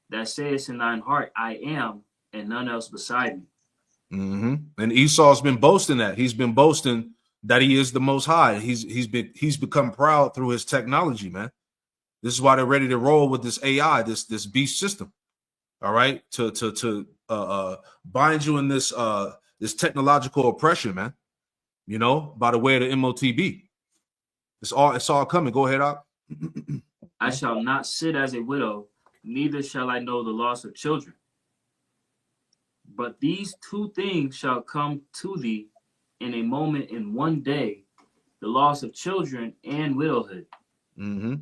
that sayest in thine heart, I am, and none else beside me." Mm-hmm. And Esau's been boasting that. He's been boasting that he is the Most High. He's become proud through his technology, man. This is why they're ready to roll with this AI, this beast system. All right, to bind you in this this technological oppression, man. By the way of the MOTB. It's all coming. Go ahead, Op. "I shall not sit as a widow, neither shall I know the loss of children. But these two things shall come to thee in a moment, in one day, the loss of children and widowhood. Mm-hmm.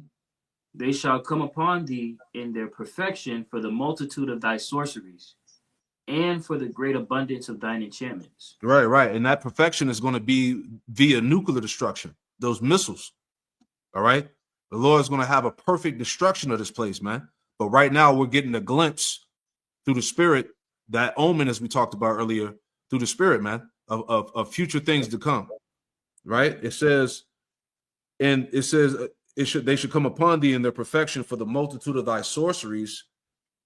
They shall come upon thee in their perfection for the multitude of thy sorceries, and for the great abundance of thine enchantments." Right. And that perfection is going to be via nuclear destruction, those missiles. All right. The Lord is going to have a perfect destruction of this place, man. But right now, we're getting a glimpse through the Spirit, that omen, as we talked about earlier, through the Spirit, man, of future things to come. Right. It says they should come upon thee in their perfection for the multitude of thy sorceries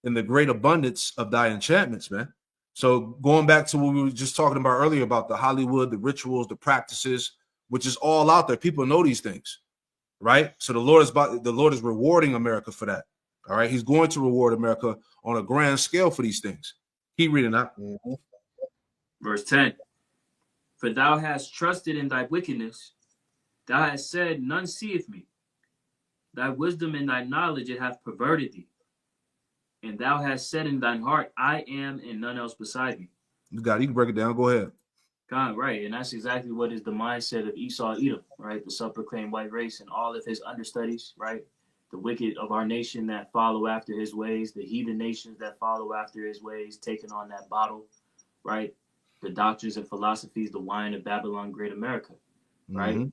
and the great abundance of thy enchantments, man. So going back to what we were just talking about earlier about the Hollywood, the rituals, the practices, which is all out there. People know these things, right? So the Lord is rewarding America for that. All right. He's going to reward America on a grand scale for these things. Keep reading that. Mm-hmm. Verse 10, "For thou hast trusted in thy wickedness, thou hast said, none seeth me. Thy wisdom and thy knowledge it hath perverted thee. And thou hast said in thine heart, I am, and none else beside me." You got it. You can break it down. Go ahead. God, right. And that's exactly what is the mindset of Esau Edom, right? The self-proclaimed white race and all of his understudies, right? The wicked of our nation that follow after his ways, the heathen nations that follow after his ways, taking on that bottle, right? The doctrines and philosophies, the wine of Babylon, great America, right? Mm-hmm.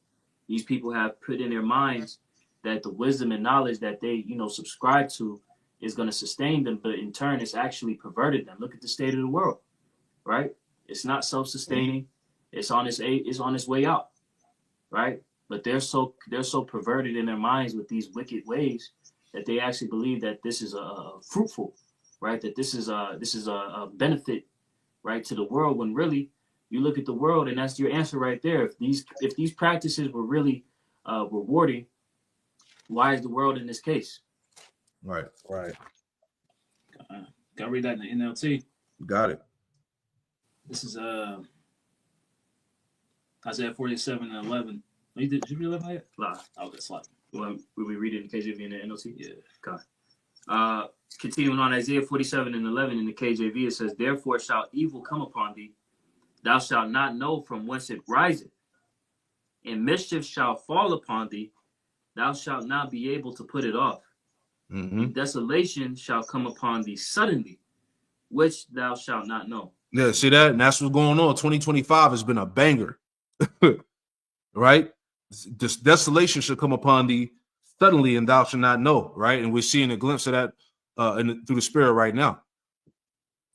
These people have put in their minds that the wisdom and knowledge that they, subscribe to is going to sustain them, but in turn, it's actually perverted them. Look at the state of the world, right? It's not self-sustaining. It's on its way out, right? But they're so perverted in their minds with these wicked ways that they actually believe that this is a fruitful, right? That this is a benefit, right, to the world. When really, you look at the world, and that's your answer right there. If these practices were really rewarding, why is the world in this case? Right. Gotta read that in the NLT. Got it. This is Isaiah 47 and 11. Did you read 11 yet? Nah. Oh, that's like. Will we read it in KJV and the NLT? Yeah. God. Continuing on Isaiah 47:11 in the KJV, it says, "Therefore shall evil come upon thee, thou shalt not know from whence it riseth, and mischief shall fall upon thee, thou shalt not be able to put it off. And desolation shall come upon thee suddenly, which thou shalt not know." Yeah, see that? And that's what's going on. 2025 has been a banger. Right? This desolation should come upon thee suddenly, and thou shalt not know, right? And we're seeing a glimpse of that through the spirit right now.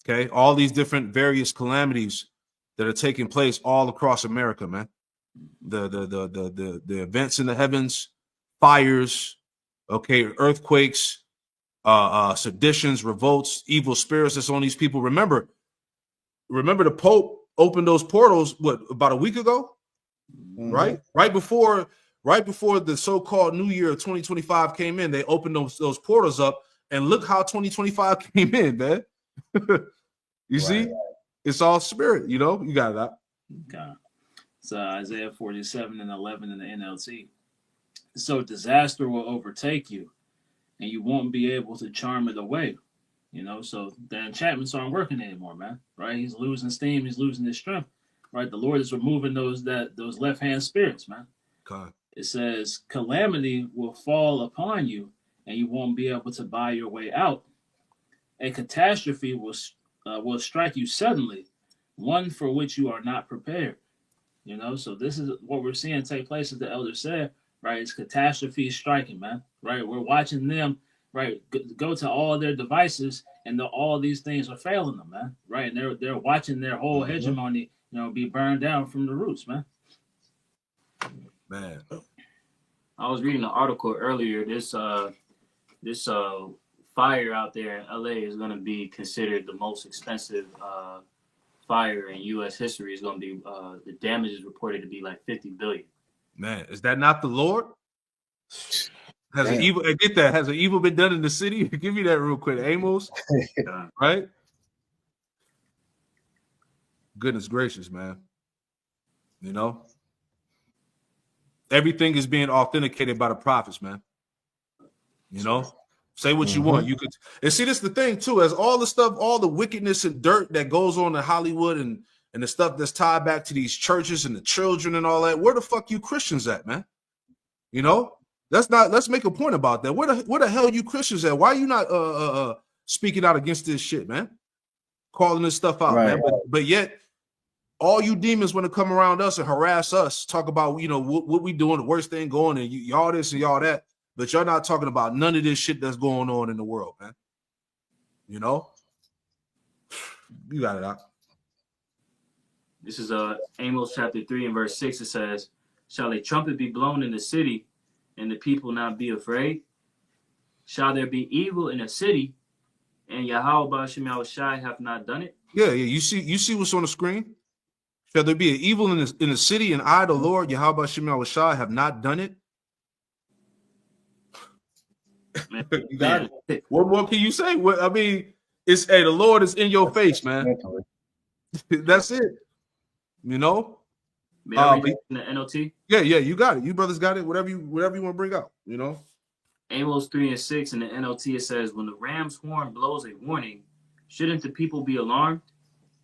Okay, all these different various calamities that are taking place all across America, man. The events in the heavens, fires, okay, earthquakes, seditions, revolts, evil spirits that's on these people. Remember the Pope opened those portals about a week ago, right? Right before the so-called New Year of 2025 came in, they opened those portals up, and look how 2025 came in, man. You see, it's all spirit. You know, you got that. Okay. So Isaiah 47:11 in the NLT. So disaster will overtake you, and you won't be able to charm it away. You know, so the enchantments aren't working anymore, man. Right? He's losing steam. He's losing his strength. Right? The Lord is removing those left hand spirits, man. God. It says calamity will fall upon you, and you won't be able to buy your way out. A catastrophe will strike you suddenly, one for which you are not prepared. You know, so this is what we're seeing take place, as the elder said, right? It's catastrophe striking, man, right? We're watching them, right, go to all their devices, and all these things are failing them, man, right? And they're watching their whole hegemony, be burned down from the roots, man. Man, I was reading an article earlier. This fire out there in LA is going to be considered the most expensive fire in U.S. history. Is going to be the damage is reported to be like $50 billion. Man, is that not the Lord? Has an evil? Get that? Has an evil been done in the city? Give me that real quick, Amos. Right? Goodness gracious, man. You know, everything is being authenticated by the prophets, man. You know, say what you want. You could, and see, this is the thing too. As all the stuff, all the wickedness and dirt that goes on in Hollywood and the stuff that's tied back to these churches and the children and all that. Where the fuck you Christians at, man? You know, let's make a point about that. Where the hell you Christians at? Why are you not speaking out against this shit, man? Calling this stuff out, man. But yet all you demons want to come around us and harass us, talk about, what we doing, the worst thing going, and y'all this and y'all that. But you're not talking about none of this shit that's going on in the world, man. You know? You got it out. This is Amos chapter 3 and verse 6. It says, "Shall a trumpet be blown in the city, and the people not be afraid? Shall there be evil in a city, and Yahweh Ba'ashem Yahushai have not done it?" Yeah. You see what's on the screen? Shall there be an evil in the city, and I, the Lord, Yahweh Ba'ashem Yahushai, have not done it? Man, You got it. What more can you say? I mean, the Lord is in your face, man. That's it. You know. May I read in the NLT? Yeah, you got it. You brothers got it. Whatever you want to bring out. You know. Amos 3 and 6 in the NLT, it says, "When the ram's horn blows a warning, shouldn't the people be alarmed?"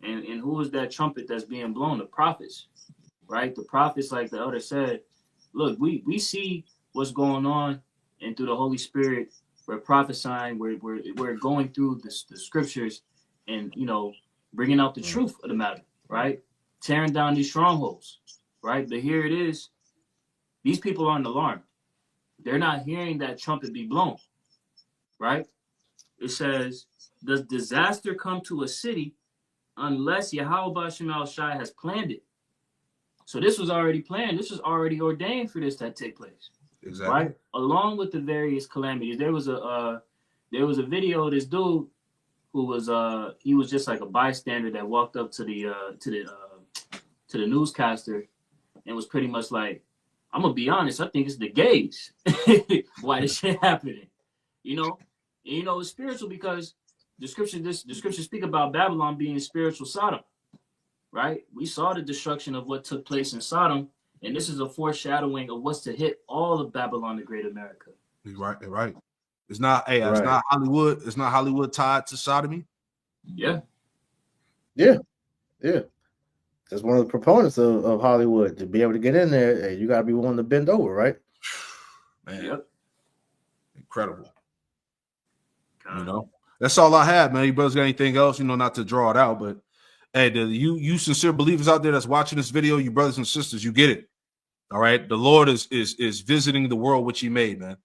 And who is that trumpet that's being blown? The prophets, right? The prophets, like the elder said, look, we see what's going on, and through the Holy Spirit, we're prophesying, we're going through the scriptures, and bringing out the truth of the matter, right? Tearing down these strongholds, right? But here it is, these people aren't alarmed. They're not hearing that trumpet be blown, right? It says, "Does disaster come to a city unless Yahweh Ba'ashem Yahushai has planned it?" So this was already planned. This was already ordained for this to take place. Exactly. Right? Along with the various calamities. There was a video of this dude who was he was just like a bystander that walked up to the newscaster and was pretty much like, "I'm gonna be honest, I think it's the gays why this shit happening." It's spiritual because the scriptures speak about Babylon being spiritual Sodom, right? We saw the destruction of what took place in Sodom, and this is a foreshadowing of what's to hit all of Babylon the Great America. You're right. It's not. Hey, it's Right. not Hollywood. It's not Hollywood tied to sodomy. Yeah. Yeah. That's one of the proponents of Hollywood. To be able to get in there, hey, you got to be willing to bend over, right? Man, Yep. incredible. God. You know, that's all I have, man. You brothers got anything else? You know, not to draw it out, but hey, you sincere believers out there that's watching this video, you brothers and sisters, you get it. All right, the Lord is visiting the world which He made, man.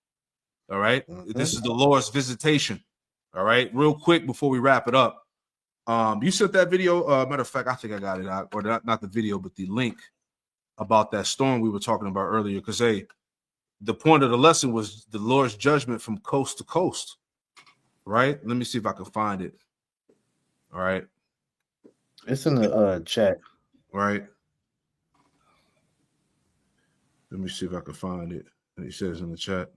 All right, this is the Lord's visitation. All right, real quick before we wrap it up, you sent that video. Matter of fact, I think I got it out, or not the video, but the link about that storm we were talking about earlier. Because hey, the point of the lesson was the Lord's judgment from coast to coast. Right? Let me see if I can find it. All right. It's in the chat. Right. Let me see if I can find it. And he says in the chat.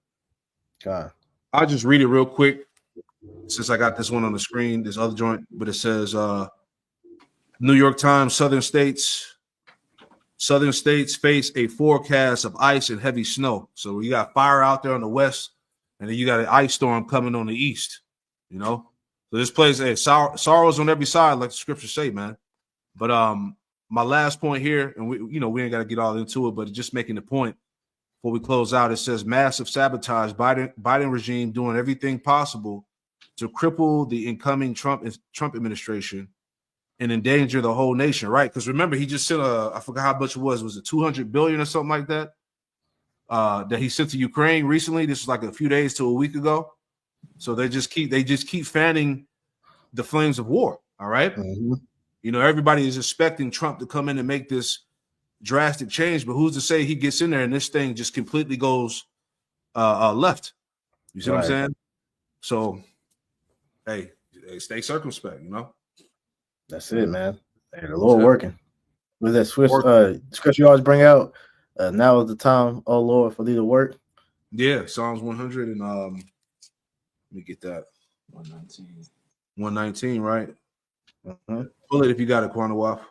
God. I'll just read it real quick since I got this one on the screen, this other joint, but it says New York Times, Southern states face a forecast of ice and heavy snow. So you got fire out there on the west, and then you got an ice storm coming on the east. You know, so this place, hey, sorrows on every side, like the scriptures say, man. But my last point here, and we ain't got to get all into it, but just making the point before we close out. It says massive sabotage, Biden regime doing everything possible to cripple the incoming Trump administration and endanger the whole nation, right? Because remember, he just sent I forgot how much it was it 200 billion or something like that? That he sent to Ukraine recently. This was like a few days to a week ago. So they just keep fanning the flames of war. All right. Mm-hmm. You know, everybody is expecting Trump to come in and make this drastic change, but who's to say he gets in there and this thing just completely goes left? You see what I'm saying? So, hey, stay circumspect. You know. That's it, man. Hey, the Lord working. With that scripture you always bring out, now is the time, oh Lord, for thee to work. Yeah, Psalms 100 and let me get that 119. 119, right? Mm-hmm. Pull it if you got it, Quanawaf.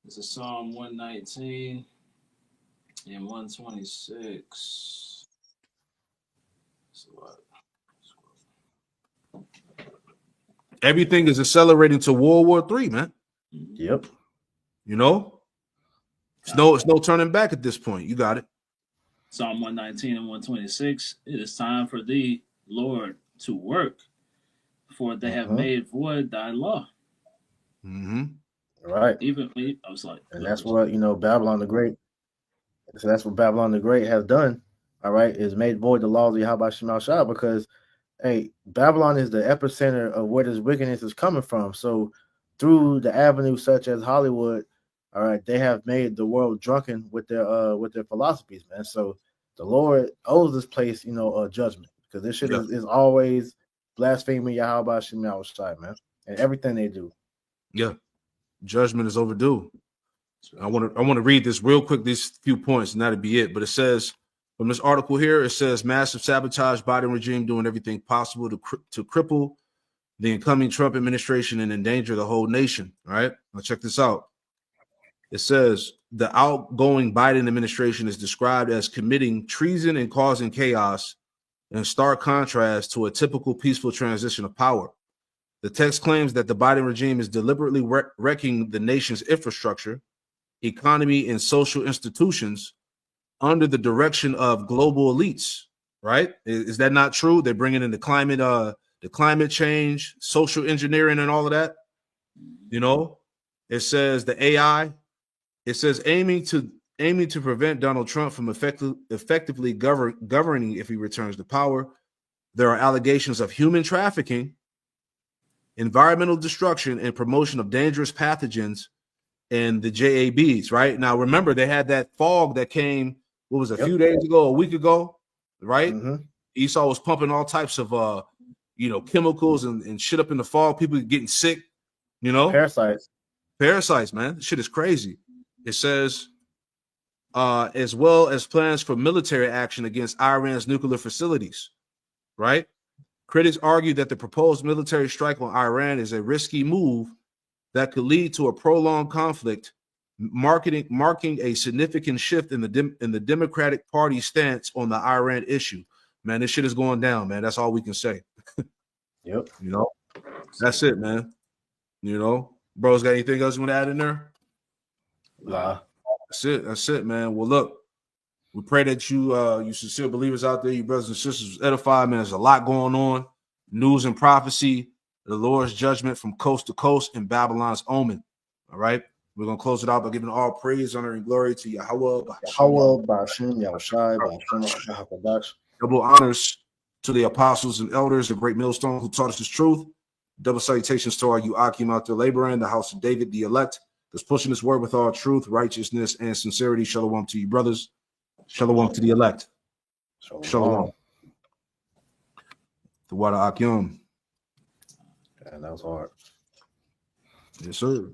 This is Psalm 119 and 126. That's a lot. Everything is accelerating to World War III, man. Yep. You know, it's no turning back at this point. You got it. Psalm 119 and 126. It is time for thee, Lord, to work, for they have made void thy law. Mm-hmm. Right. I was like, and that's what Babylon the Great. So that's what Babylon the Great has done. All right, is made void the laws of Yahweh Shema Shah, because hey, Babylon is the epicenter of where this wickedness is coming from. So through the avenues such as Hollywood, all right, they have made the world drunken with their philosophies, man. So the Lord owes this place, judgment, because this shit is always blaspheming Yahweh Shema Shah, man, and everything they do. Yeah, judgment is overdue. I want to read this real quick, these few points, and that'll be it. But it says from this article here, it says massive sabotage, Biden regime doing everything possible to cripple the incoming Trump administration and endanger the whole nation. All right, now check this out. It says the outgoing Biden administration is described as committing treason and causing chaos, in stark contrast to a typical peaceful transition of power. The text claims that the Biden regime is deliberately wrecking the nation's infrastructure, economy, and social institutions under the direction of global elites. Right? Is that not true? They're bringing in the climate change, social engineering, and all of that. You know, it says the AI. It says aiming to prevent Donald Trump from effectively governing if he returns to power. There are allegations of human trafficking, environmental destruction, and promotion of dangerous pathogens in the JABs. Right now, remember they had that fog that came. What was it, a few days ago, a week ago? Right. Mm-hmm. Esau was pumping all types of chemicals and shit up in the fog. People getting sick. Parasites, man. This shit is crazy. It says, as well as plans for military action against Iran's nuclear facilities, right? Critics argue that the proposed military strike on Iran is a risky move that could lead to a prolonged conflict marking a significant shift in the Democratic Party stance on the Iran issue. Man, this shit is going down, man. That's all we can say. Yep. You know, that's it, man. You know, bro's got anything else you want to add in there? Nah. That's it, man. Well, look, we pray that you sincere believers out there, you brothers and sisters, edified, man. There's a lot going on. News and prophecy, the Lord's judgment from coast to coast, and Babylon's omen. All right. We're gonna close it out by giving all praise, honor, and glory to Yahweh. Yahweh, Bashim, Yahushai, Bashim, Shahakadash. Double honors to the apostles and elders, the great millstone who taught us this truth. Double salutations to our Akim out there laboring, the house of David, the elect, that's pushing this word with all truth, righteousness, and sincerity. Shalom to you, brothers. Shalom to the elect. Shalom. The water Akim. And that was hard. Yes, sir.